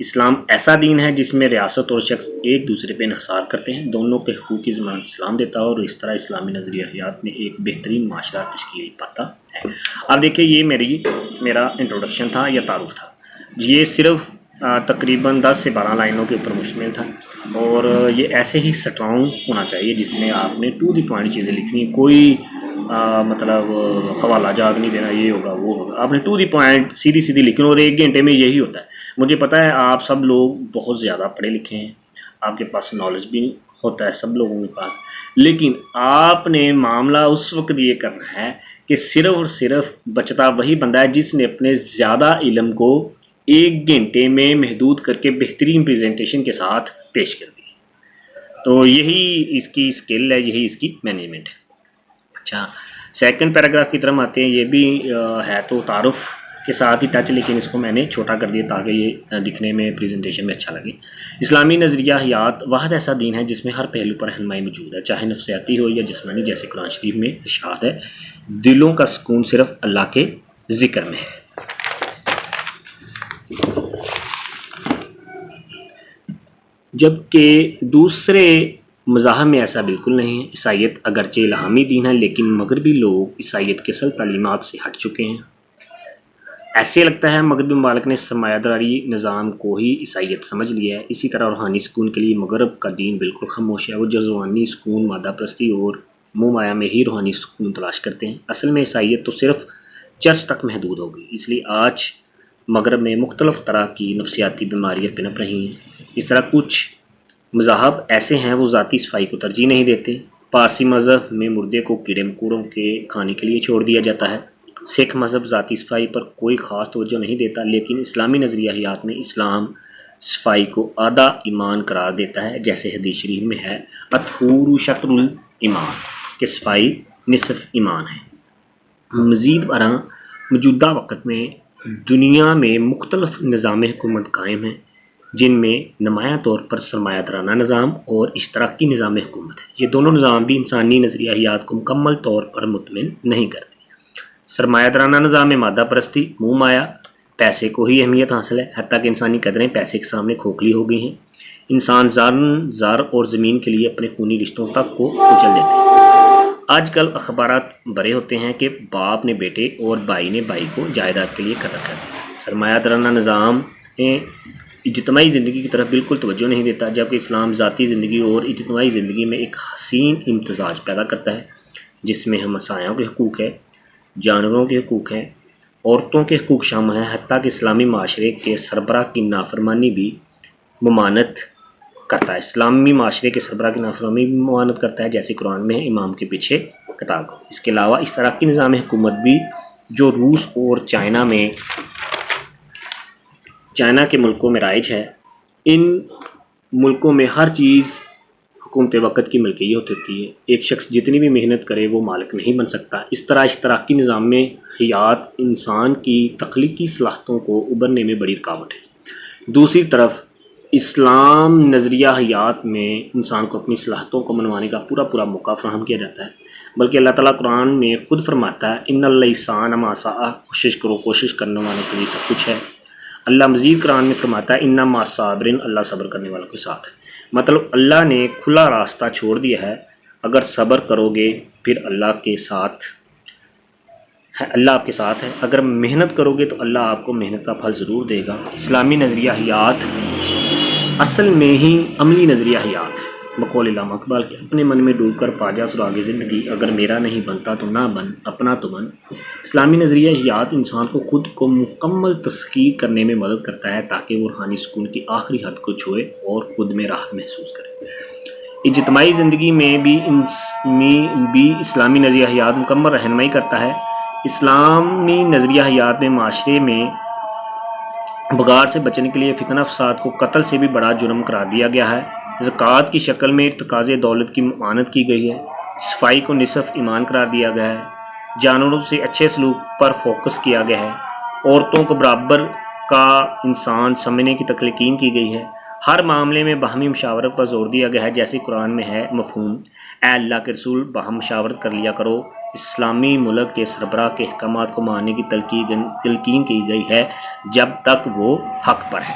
اسلام ایسا دین ہے جس میں ریاست اور شخص ایک دوسرے پہ انحصار کرتے ہیں، دونوں کے حقوق کی ضمانت اسلام دیتا ہے اور اس طرح اسلامی نظریہ حیات میں ایک بہترین معاشرہ تشکیل پاتا ہے۔ اب دیکھیں یہ میرا انٹروڈکشن تھا یا تعارف تھا، یہ صرف تقریباً 10 سے 12 لائنوں کے اوپر مشتمل تھا، اور یہ ایسے ہی سٹرانگ ہونا چاہیے جس میں آپ نے ٹو دی پوائنٹ چیزیں لکھنی، کوئی مطلب حوالہ جات نہیں دینا یہ ہوگا وہ ہوگا، آپ نے ٹو دی پوائنٹ سیدھی سیدھی لکھنی، اور 1 گھنٹے میں یہی ہوتا ہے۔ مجھے پتہ ہے آپ سب لوگ بہت زیادہ پڑھے لکھے ہیں، آپ کے پاس نالج بھی ہوتا ہے سب لوگوں کے پاس، لیکن آپ نے معاملہ اس وقت یہ کرنا ہے کہ صرف اور صرف بچتا وہی بندہ ہے جس نے اپنے زیادہ علم کو 1 گھنٹے میں محدود کر کے بہترین پریزنٹیشن کے ساتھ پیش کر دی۔ تو یہی اس کی اسکل ہے، یہی اس کی مینجمنٹ ہے۔ اچھا، سیکنڈ پیراگراف کی طرف آتے ہیں، یہ بھی ہے تو تعارف کے ساتھ ہی ٹچ، لیکن اس کو میں نے چھوٹا کر دیا تاکہ یہ دکھنے میں پریزنٹیشن میں اچھا لگے۔ اسلامی نظریہ حیات واحد ایسا دین ہے جس میں ہر پہلو پر رہنمائی موجود ہے، چاہے نفسیاتی ہو یا جسمانی، جیسے قرآن شریف میں ارشاد ہے دلوں کا سکون صرف اللہ کے ذکر میں ہے۔ جبکہ دوسرے مذاہب میں ایسا بالکل نہیں ہے۔ عیسائیت اگرچہ الہامی دین ہے، لیکن مغربی لوگ عیسائیت کے اصل تعلیمات سے ہٹ چکے ہیں۔ ایسے لگتا ہے مغربی ممالک نے سرمایہ داری نظام کو ہی عیسائیت سمجھ لیا ہے۔ اسی طرح روحانی سکون کے لیے مغرب کا دین بالکل خاموش ہے، وہ جزوانی سکون، مادہ پرستی اور منہ مایا میں ہی روحانی سکون تلاش کرتے ہیں۔ اصل میں عیسائیت تو صرف چرچ تک محدود ہو گئی، اس لیے آج مغرب میں مختلف طرح کی نفسیاتی بیماریاں پنپ رہی ہیں۔ اس طرح کچھ مذاہب ایسے ہیں وہ ذاتی صفائی کو ترجیح نہیں دیتے۔ پارسی مذہب میں مردے کو کیڑے مکوڑوں کے کھانے کے لیے چھوڑ دیا جاتا ہے۔ سکھ مذہب ذاتی صفائی پر کوئی خاص توجہ نہیں دیتا، لیکن اسلامی نظریہ حیات میں اسلام صفائی کو آدھا ایمان قرار دیتا ہے، جیسے حدیث شریف میں ہے الطہور شطر الایمان، کہ صفائی نصف ایمان ہے۔ مزید برآں موجودہ وقت میں دنیا میں مختلف نظام حکومت قائم ہیں، جن میں نمایاں طور پر سرمایہ دارانہ نظام اور اشتراکی نظام حکومت ہے۔ یہ دونوں نظام بھی انسانی نظریہ حیات کو مکمل طور پر مطمئن نہیں کرتے۔ سرمایہ دارانہ نظام میں مادہ پرستی، منہ مایا، پیسے کو ہی اہمیت حاصل ہے، حتیٰ کہ انسانی قدریں پیسے کے سامنے کھوکھلی ہو گئی ہیں۔ انسان زر اور زمین کے لیے اپنے خونی رشتوں تک کو کچل دیتے ہیں۔ آج کل اخبارات بھرے ہوتے ہیں کہ باپ نے بیٹے اور بھائی نے بھائی کو جائیداد کے لیے قتل کر دیا۔ سرمایہ دارانہ نظام اجتماعی زندگی کی طرف بالکل توجہ نہیں دیتا، جبکہ اسلام ذاتی زندگی اور اجتماعی زندگی میں ایک حسین امتزاج پیدا کرتا ہے، جس میں ہمسایوں کے حقوق ہے، جانوروں کے حقوق ہیں، عورتوں کے حقوق شامل ہیں، حتیٰ کہ اسلامی معاشرے کے سربراہ کی نافرمانی بھی ممانعت کرتا ہے۔ اسلامی معاشرے کے سربراہ کی نافرمانی بھی ممانعت کرتا ہے، جیسے قرآن میں ہے امام کے پیچھے قتال کرو۔ اس کے علاوہ اس طرح کی نظام حکومت بھی جو روس اور چائنا کے ملکوں میں رائج ہے، ان ملکوں میں ہر چیز حکومت وقت کی ملکیت ہوتی ہے، ایک شخص جتنی بھی محنت کرے وہ مالک نہیں بن سکتا۔ اس طرح اشتراکی نظام میں حیات انسان کی تخلیقی صلاحیتوں کو ابھرنے میں بڑی رکاوٹ ہے۔ دوسری طرف اسلام نظریہ حیات میں انسان کو اپنی صلاحیتوں کو منوانے کا پورا موقع فراہم کیا جاتا ہے، بلکہ اللہ تعالیٰ قرآن میں خود فرماتا ہے ان الانسان ما سعی، کوشش کرو، کوشش کرنے والوں کے لیے سب کچھ ہے۔ اللہ مزید قرآن میں فرماتا ہے ان مع الصابرین، اللہ صبر کرنے والوں کے ساتھ ہے۔ مطلب اللہ نے کھلا راستہ چھوڑ دیا ہے، اگر صبر کرو گے پھر اللہ آپ کے ساتھ ہے، اگر محنت کرو گے تو اللہ آپ کو محنت کا پھل ضرور دے گا۔ اسلامی نظریہ حیات اصل میں ہی عملی نظریہ حیات ہے۔ بقول علامہ اقبال کے اپنے من میں ڈوب کر پا جا سراغ زندگی، اگر میرا نہیں بنتا تو نہ بن، اپنا تو بن۔ اسلامی نظریہ حیات انسان کو خود کو مکمل تسخیر کرنے میں مدد کرتا ہے تاکہ وہ روحانی سکون کی آخری حد کو چھوئے اور خود میں راحت محسوس کرے۔ اجتماعی زندگی میں بھی اسلامی نظریہ حیات مکمل رہنمائی کرتا ہے۔ اسلامی نظریہ حیات میں معاشرے میں بگاڑ سے بچنے کے لیے فتنہ فساد کو قتل سے بھی بڑا جرم قرار دیا گیا ہے۔ زکوٰۃ کی شکل میں تقاضے دولت کی ممانعت کی گئی ہے۔ صفائی کو نصف ایمان قرار دیا گیا ہے۔ جانوروں سے اچھے سلوک پر فوکس کیا گیا ہے۔ عورتوں کو برابر کا انسان سمجھنے کی تلقین کی گئی ہے۔ ہر معاملے میں باہمی مشاورت پر زور دیا گیا ہے، جیسے قرآن میں ہے مفہوم اے اللہ کے رسول باہم مشاورت کر لیا کرو۔ اسلامی ملک کے سربراہ کے احکامات کو ماننے کی تلقین کی گئی ہے جب تک وہ حق پر ہے۔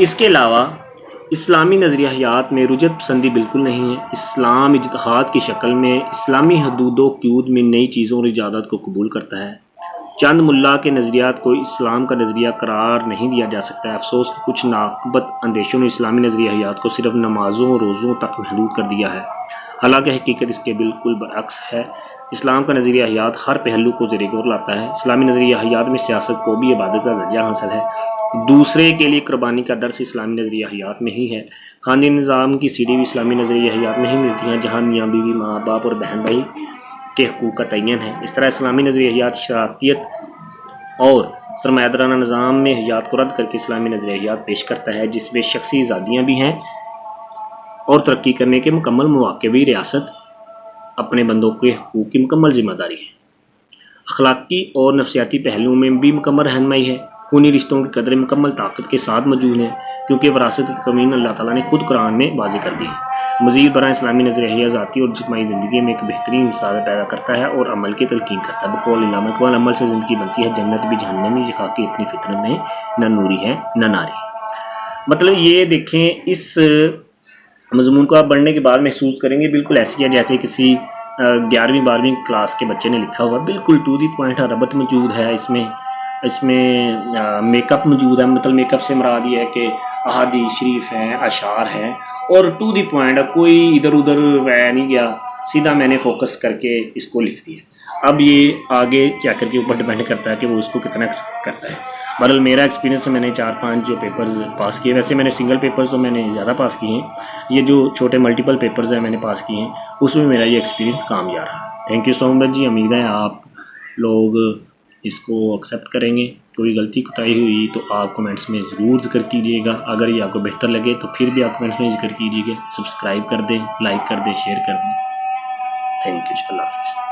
اس کے علاوہ اسلامی نظریہ حیات میں رجعت پسندی بالکل نہیں ہے۔ اسلام اجتہاد کی شکل میں اسلامی حدود و قیود میں نئی چیزوں اور ایجادات کو قبول کرتا ہے۔ چند ملا کے نظریات کو اسلام کا نظریہ قرار نہیں دیا جا سکتا ہے۔ افسوس کہ کچھ ناقبت اندیشوں نے اسلامی نظریہ حیات کو صرف نمازوں اور روزوں تک محدود کر دیا ہے، حالانکہ حقیقت اس کے بالکل برعکس ہے۔ اسلام کا نظریہ حیات ہر پہلو کو زیر غور لاتا ہے۔ اسلامی نظریہ حیات میں سیاست کو بھی عبادت کا درجہ حاصل ہے۔ دوسرے کے لیے قربانی کا درس اسلامی نظریہ حیات میں ہی ہے۔ خاندانی نظام کی سیڑھی بھی اسلامی نظریہ حیات میں ہی ملتی ہیں، جہاں میاں بیوی، ماں باپ اور بہن بھائی کے حقوق کا تعین ہے۔ اس طرح اسلامی نظریہ حیات شرعیت اور سرمایہ دارانہ نظام میں حیات کو رد کر کے اسلامی نظریہ حیات پیش کرتا ہے، جس میں شخصی آزادیاں بھی ہیں اور ترقی کرنے کے مکمل مواقع بھی۔ ریاست اپنے بندوں کے حقوق کی مکمل ذمہ داری ہے۔ اخلاقی اور نفسیاتی پہلوؤں میں بھی مکمل رہنمائی ہے۔ خونی رشتوں کی قدریں مکمل طاقت کے ساتھ موجود ہیں، کیونکہ وراثت کے قوانین اللہ تعالیٰ نے خود قرآن میں واضح کر دی ہے۔ مزید برآں اسلامی نظریہ حیات ذاتی اور اجتماعی زندگی میں ایک بہترین مساوات پیدا کرتا ہے اور عمل کی تلقین کرتا ہے۔ بقول علامہ اقبال، عمل سے زندگی بنتی ہے جنت بھی جہنم بھی، یہ خاکی اپنی فطرت میں نہ نوری ہے نہ ناری۔ مطلب یہ دیکھیں، اس مضمون کو آپ پڑھنے کے بعد محسوس کریں گے بالکل ایسی ہے جیسے کسی 11ویں 12ویں کلاس کے بچے نے لکھا ہوا، بالکل ٹو دی پوائنٹ ربط موجود ہے اس میں میک اپ موجود ہے۔ مطلب میک اپ سے مراد یہ ہے کہ احادیث شریف ہیں، اشعار ہیں، اور ٹو دی پوائنٹ، کوئی ادھر ادھر رہ نہیں گیا، سیدھا میں نے فوکس کر کے اس کو لکھ دیا۔ اب یہ آگے چیکر کے اوپر ڈپینڈ کرتا ہے کہ وہ اس کو کتنا ایکسپٹ کرتا ہے۔ بہرحال میرا ایکسپیرینس میں نے 4-5 جو پیپرز پاس کیے، ویسے میں نے سنگل پیپرز تو میں نے زیادہ پاس کیے ہیں، یہ جو چھوٹے ملٹیپل پیپرز ہیں میں نے پاس کیے ہیں، اس میں میرا یہ ایکسپیرینس کامیاب رہا۔ تھینک یو سو مچ جی، امید ہے آپ لوگ اس کو ایکسیپٹ کریں گے۔ کوئی غلطی کوتاہی ہوئی تو آپ کمنٹس میں ضرور ذکر کیجیے گا، اگر یہ آپ کو بہتر لگے تو پھر بھی آپ کمنٹس میں ذکر کیجیے گا۔ سبسکرائب کر دیں، لائک کر دیں، شیئر کر دیں۔ تھینک یو، اللہ حافظ۔